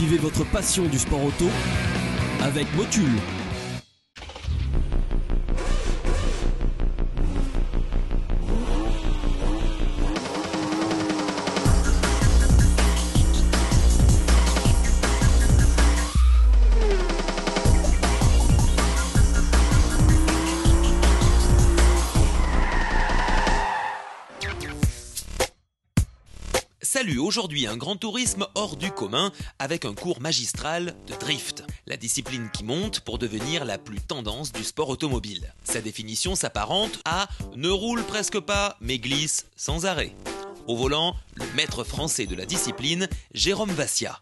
Vivez votre passion du sport auto avec Motul. Salut, aujourd'hui un grand tourisme hors du commun avec un cours magistral de drift. La discipline qui monte pour devenir la plus tendance du sport automobile. Sa définition s'apparente à « ne roule presque pas mais glisse sans arrêt ». Au volant, le maître français de la discipline, Jérôme Vassia.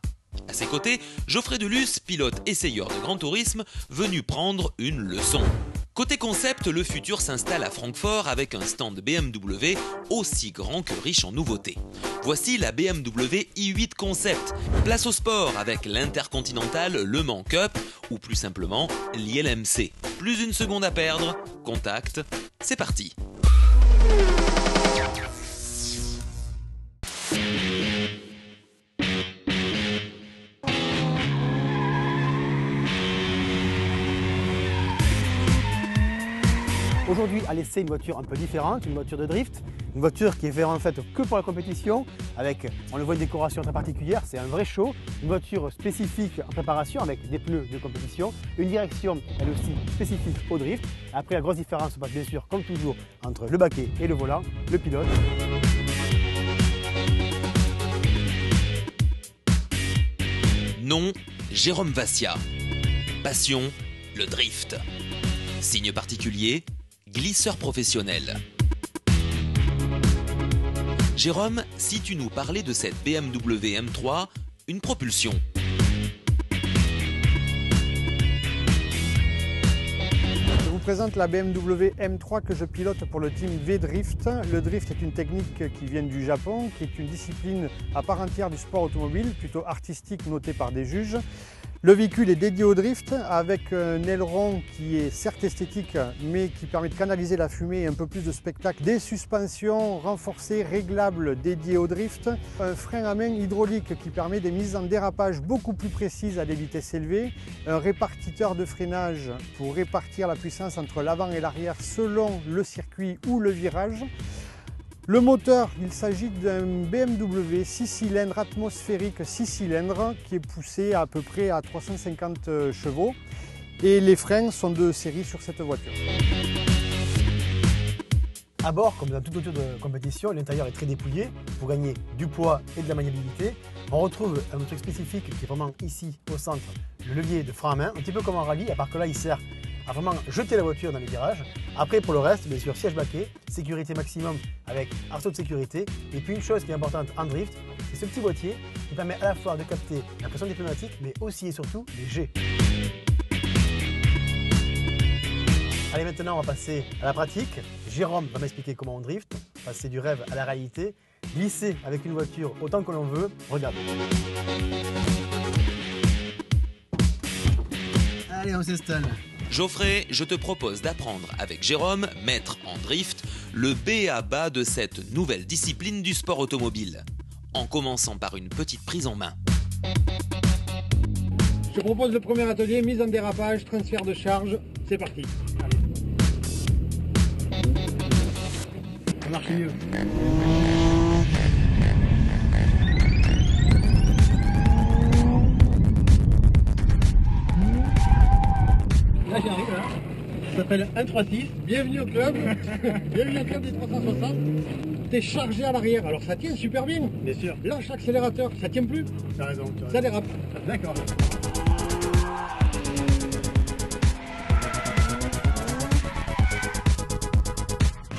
À ses côtés, Geoffrey Delus, pilote essayeur de grand tourisme, venu prendre une leçon. Côté concept, le futur s'installe à Francfort avec un stand BMW aussi grand que riche en nouveautés. Voici la BMW i8 Concept. Place au sport avec l'Intercontinental Le Mans Cup ou plus simplement l'ILMC. Plus une seconde à perdre, contact, c'est parti. Aujourd'hui, à l'essai, une voiture un peu différente, une voiture de drift, une voiture qui est faite en fait que pour la compétition, avec, on le voit, une décoration très particulière, c'est un vrai show, une voiture spécifique en préparation avec des pneus de compétition, une direction elle aussi spécifique au drift. Après, la grosse différence se passe bien sûr, comme toujours, entre le baquet et le volant, le pilote. Nom, Jérôme Vassia. Passion, le drift. Signe particulier, glisseur professionnel. Jérôme, si tu nous parlais de cette BMW M3, une propulsion. Je vous présente la BMW M3 que je pilote pour le team V-Drift. Le drift est une technique qui vient du Japon, qui est une discipline à part entière du sport automobile, plutôt artistique, notée par des juges. Le véhicule est dédié au drift avec un aileron qui est certes esthétique mais qui permet de canaliser la fumée et un peu plus de spectacle. Des suspensions renforcées, réglables dédiées au drift. Un frein à main hydraulique qui permet des mises en dérapage beaucoup plus précises à des vitesses élevées. Un répartiteur de freinage pour répartir la puissance entre l'avant et l'arrière selon le circuit ou le virage. Le moteur, il s'agit d'un BMW 6 cylindres atmosphérique 6 cylindres qui est poussé à peu près à 350 chevaux et les freins sont de série sur cette voiture. À bord, comme dans toute voiture de compétition, l'intérieur est très dépouillé pour gagner du poids et de la maniabilité. On retrouve un truc spécifique qui est vraiment ici au centre, le levier de frein à main, un petit peu comme en rallye, à part que là il sert à vraiment jeter la voiture dans les virages. Après, pour le reste, bien sûr, siège baquet, sécurité maximum avec arceau de sécurité. Et puis une chose qui est importante en drift, c'est ce petit boîtier qui permet à la fois de capter la pression des pneumatiques, mais aussi et surtout les jets. Allez, maintenant on va passer à la pratique. Jérôme va m'expliquer comment on drift, passer du rêve à la réalité, glisser avec une voiture autant que l'on veut. Regardez. Allez, on s'installe. Geoffrey, je te propose d'apprendre avec Jérôme, maître en drift, le b.a.-ba de cette nouvelle discipline du sport automobile. En commençant par une petite prise en main. Je te propose le premier atelier, mise en dérapage, transfert de charge. C'est parti. Ça marche mieux. Là j'arrive là. Ça s'appelle 136. Bienvenue au club. Bienvenue au club des 360. T'es chargé à l'arrière. Alors ça tient super bien. Bien sûr. Lâche l'accélérateur. Ça tient plus. T'as raison. Ça dérape. D'accord.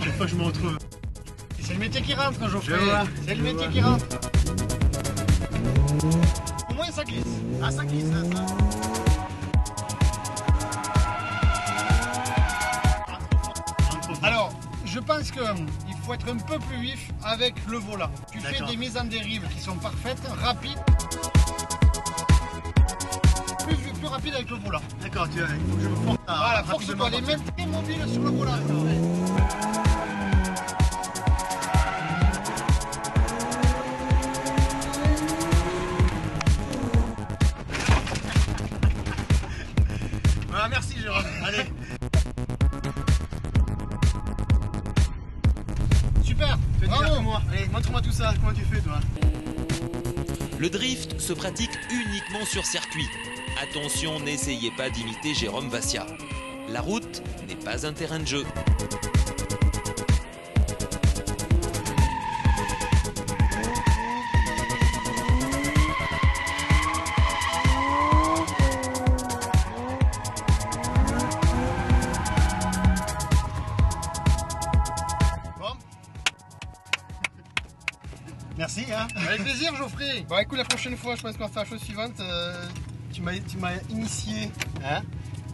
Chaque fois je me retrouve. C'est le métier qui rentre quand je fais. C'est le métier qui rentre. Au moins ça glisse. Ah ça glisse là ça. Alors, je pense qu'il faut être un peu plus vif avec le volant. Tu fais des mises en dérive qui sont parfaites, rapides. Plus rapide avec le volant. D'accord, il faut que je me force. Voilà, force-toi, les mains très mobiles sur le volant. Allez. Super. Bravo. Moi. Allez, montre-moi tout ça. Comment tu fais, toi? Le drift se pratique uniquement sur circuit. Attention, n'essayez pas d'imiter Jérôme Vassia. La route n'est pas un terrain de jeu. Merci, hein. Avec plaisir, Geoffrey. Bon, écoute, la prochaine fois, je pense qu'on va faire la chose suivante. Tu m'as initié, hein.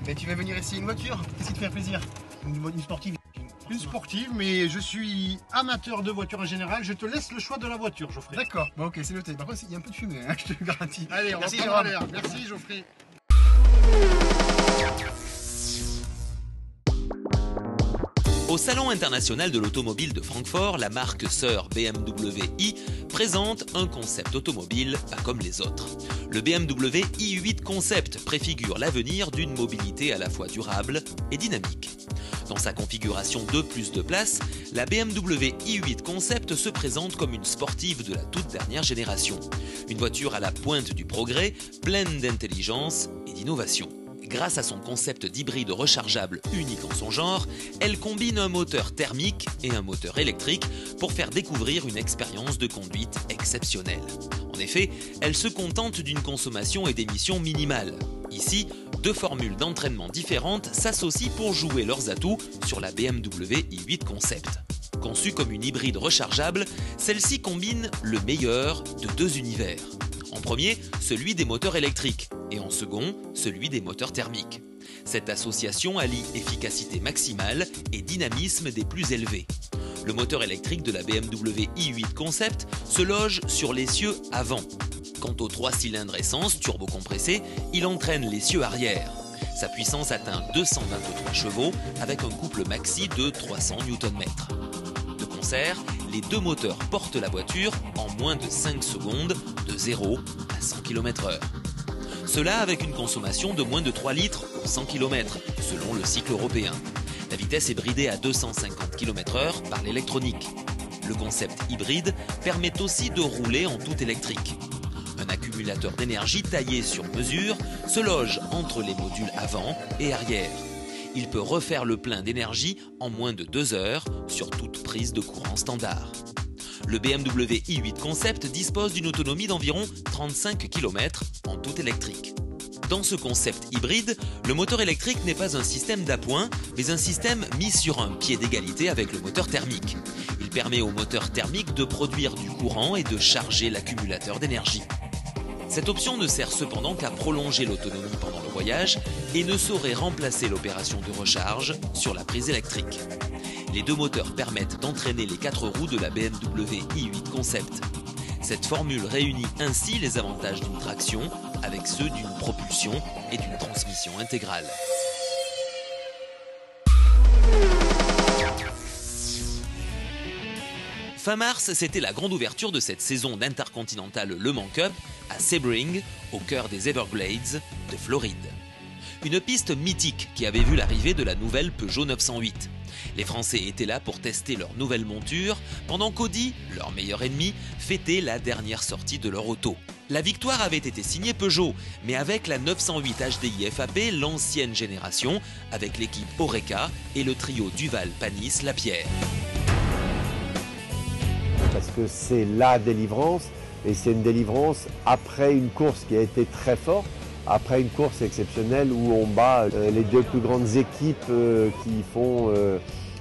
Mais tu vas venir essayer une voiture. Qu'est-ce qui te fait plaisir? Une sportive. Une sportive, mais je suis amateur de voitures en général. Je te laisse le choix de la voiture, Geoffrey. D'accord. Bon, ok, c'est noté. Par contre, il y a un peu de fumée, hein, je te le garantis. Allez, on va prendre l'air. Merci, Geoffrey. Au Salon international de l'automobile de Francfort, la marque sœur BMW i présente un concept automobile pas comme les autres. Le BMW i8 Concept préfigure l'avenir d'une mobilité à la fois durable et dynamique. Dans sa configuration 2+2 places, la BMW i8 Concept se présente comme une sportive de la toute dernière génération. Une voiture à la pointe du progrès, pleine d'intelligence et d'innovation. Grâce à son concept d'hybride rechargeable unique en son genre, elle combine un moteur thermique et un moteur électrique pour faire découvrir une expérience de conduite exceptionnelle. En effet, elle se contente d'une consommation et d'émissions minimales. Ici, deux formules d'entraînement différentes s'associent pour jouer leurs atouts sur la BMW i8 Concept. Conçue comme une hybride rechargeable, celle-ci combine le meilleur de deux univers. En premier, celui des moteurs électriques et en second, celui des moteurs thermiques. Cette association allie efficacité maximale et dynamisme des plus élevés. Le moteur électrique de la BMW i8 Concept se loge sur l'essieu avant. Quant aux 3 cylindres essence turbocompressés, il entraîne l'essieu arrière. Sa puissance atteint 223 chevaux avec un couple maxi de 300 Nm. De concert, les deux moteurs portent la voiture en moins de 5 secondes de 0 à 100 km/h. Cela avec une consommation de moins de 3 litres pour 100 km, selon le cycle européen. La vitesse est bridée à 250 km/h par l'électronique. Le concept hybride permet aussi de rouler en tout électrique. Un accumulateur d'énergie taillé sur mesure se loge entre les modules avant et arrière. Il peut refaire le plein d'énergie en moins de 2 heures sur toute prise de courant standard. Le BMW i8 Concept dispose d'une autonomie d'environ 35 km en tout électrique. Dans ce concept hybride, le moteur électrique n'est pas un système d'appoint, mais un système mis sur un pied d'égalité avec le moteur thermique. Il permet au moteur thermique de produire du courant et de charger l'accumulateur d'énergie. Cette option ne sert cependant qu'à prolonger l'autonomie pendant le voyage et ne saurait remplacer l'opération de recharge sur la prise électrique. Les deux moteurs permettent d'entraîner les 4 roues de la BMW i8 Concept. Cette formule réunit ainsi les avantages d'une traction avec ceux d'une propulsion et d'une transmission intégrale. Fin mars, c'était la grande ouverture de cette saison d'Intercontinental Le Mans Cup à Sebring, au cœur des Everglades de Floride. Une piste mythique qui avait vu l'arrivée de la nouvelle Peugeot 908. Les Français étaient là pour tester leur nouvelle monture, pendant qu'Audi, leur meilleur ennemi, fêtait la dernière sortie de leur auto. La victoire avait été signée Peugeot, mais avec la 908 HDI FAP, l'ancienne génération, avec l'équipe Oreca et le trio Duval-Panis-Lapierre. Parce que c'est la délivrance, et c'est une délivrance après une course qui a été très forte, après une course exceptionnelle où on bat les deux plus grandes équipes qui font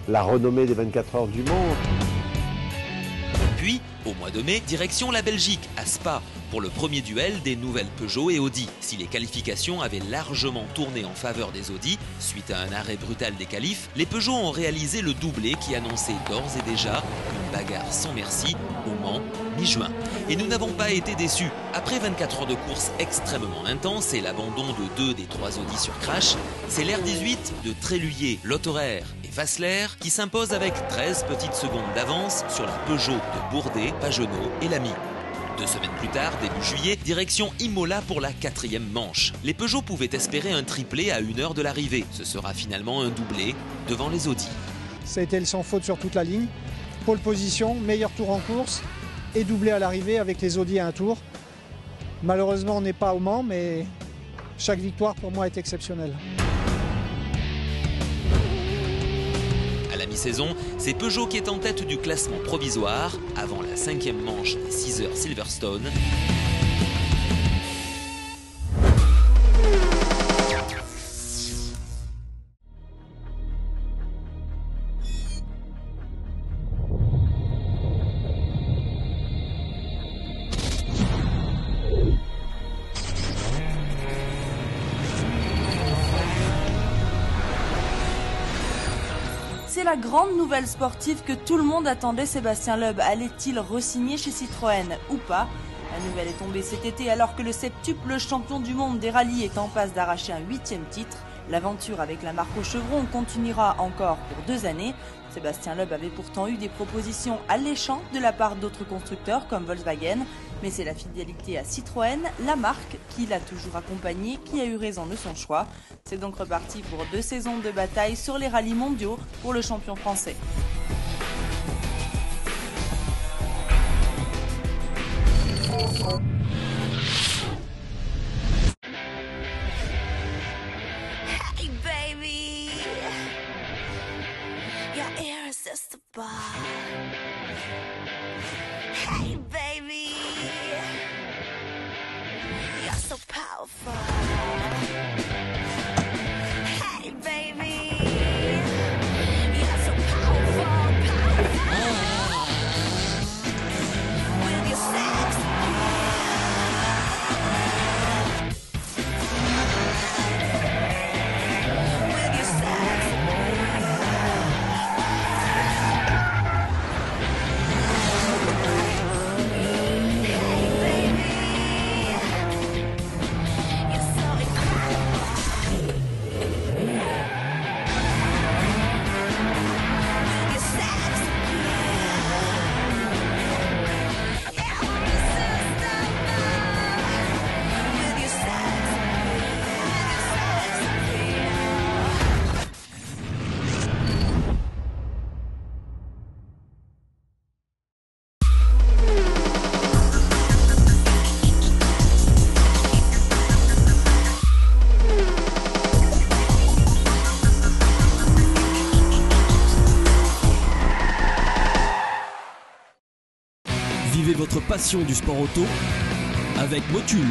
la renommée des 24 heures du Mans. Puis, au mois de mai, direction la Belgique, à Spa, pour le premier duel des nouvelles Peugeot et Audi. Si les qualifications avaient largement tourné en faveur des Audi, suite à un arrêt brutal des qualifs, les Peugeot ont réalisé le doublé qui annonçait d'ores et déjà une bagarre sans merci au Mans mi-juin. Et nous n'avons pas été déçus. Après 24 heures de course extrêmement intense et l'abandon de 2 des 3 Audi sur crash, c'est l'R18 de Tréluyer, Lotterer et Fassler qui s'impose avec 13 petites secondes d'avance sur la Peugeot de Bourdet, Pagenot et Lamy. 2 semaines plus tard, début juillet, direction Imola pour la 4e manche. Les Peugeot pouvaient espérer un triplé à 1 heure de l'arrivée. Ce sera finalement un doublé devant les Audi. Ça a été le sans faute sur toute la ligne. Pole position, meilleur tour en course et doublé à l'arrivée avec les Audi à un tour. Malheureusement, on n'est pas au Mans, mais chaque victoire pour moi est exceptionnelle. À la mi-saison, c'est Peugeot qui est en tête du classement provisoire avant la 5e manche des 6 heures Silverstone. C'est la grande nouvelle sportive que tout le monde attendait. Sébastien Loeb allait-il re-signer chez Citroën ou pas? La nouvelle est tombée cet été alors que le septuple champion du monde des rallyes est en passe d'arracher un 8e titre. L'aventure avec la marque au chevron continuera encore pour 2 années. Sébastien Loeb avait pourtant eu des propositions alléchantes de la part d'autres constructeurs comme Volkswagen. Mais c'est la fidélité à Citroën, la marque qui l'a toujours accompagné, qui a eu raison de son choix. C'est donc reparti pour 2 saisons de bataille sur les rallyes mondiaux pour le champion français. Hey baby, you're irresistible. Hey baby, you're so powerful. Hey baby, you're so powerful, with your sex Vivez votre passion du sport auto avec Motul.